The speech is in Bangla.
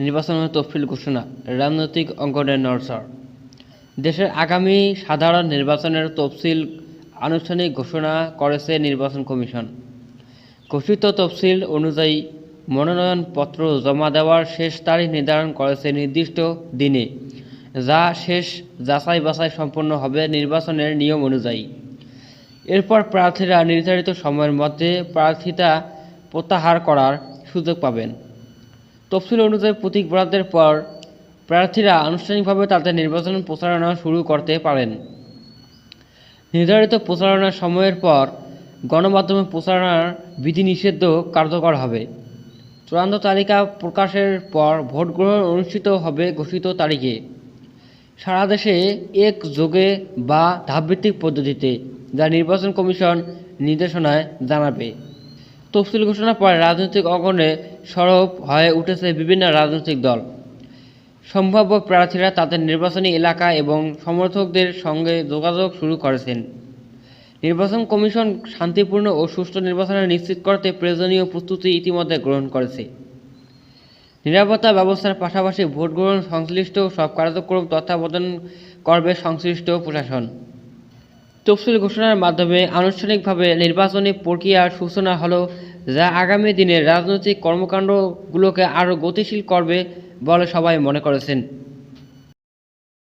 নির্বাচনের তফসিল ঘোষণা, রাজনৈতিক অঙ্গনের নড়চড়। দেশের আগামী সাধারণ নির্বাচনের তফসিল আনুষ্ঠানিক ঘোষণা করেছে নির্বাচন কমিশন। ঘোষিত তফসিল অনুযায়ী মনোনয়নপত্র জমা দেওয়ার শেষ তারিখ নির্ধারণ করেছে নির্দিষ্ট দিনে, যা শেষ যাচাই বাছাই সম্পন্ন হবে নির্বাচনের নিয়ম অনুযায়ী। এরপর প্রার্থীরা নির্ধারিত সময়ের মধ্যে প্রার্থিতা প্রত্যাহার করার সুযোগ পাবেন। তফসিল অনুযায়ী প্রতীক বরাদ্দের পর প্রার্থীরা আনুষ্ঠানিকভাবে তাদের নির্বাচন প্রচারণা শুরু করতে পারেন। নির্ধারিত প্রচারণার সময়ের পর গণমাধ্যমে প্রচারণার বিধিনিষেধ কার্যকর হবে। চূড়ান্ত তালিকা প্রকাশের পর ভোট গ্রহণ অনুষ্ঠিত হবে ঘোষিত তারিখে, সারা দেশে একযোগে বা ধাপভিত্তিক পদ্ধতিতে, যা নির্বাচন কমিশন নির্দেশনায় জানাবে। তফসিল ঘোষণার পরে রাজনৈতিক অঙ্গনে সরব হয়ে উঠেছে বিভিন্ন রাজনৈতিক দল। সম্ভাব্য প্রার্থীরা তাদের নির্বাচনী এলাকা এবং সমর্থকদের সঙ্গে যোগাযোগ শুরু করেছেন। নির্বাচন কমিশন শান্তিপূর্ণ ও সুষ্ঠু নির্বাচন নিশ্চিত করতে প্রয়োজনীয় প্রস্তুতি ইতিমধ্যে গ্রহণ করেছে। নিরাপত্তা ব্যবস্থার পাশাপাশি ভোট গ্রহণ সংশ্লিষ্ট সব কার্যক্রম তত্ত্বাবধান করবে সংশ্লিষ্ট প্রশাসন। তফসিল ঘোষণার মাধ্যমে আনুষ্ঠানিকভাবে নির্বাচনী প্রক্রিয়ার সূচনা হলো, যা আগামী দিনের রাজনৈতিক কর্মকাণ্ডগুলোকে আরও গতিশীল করবে বলে সবাই মনে করছেন।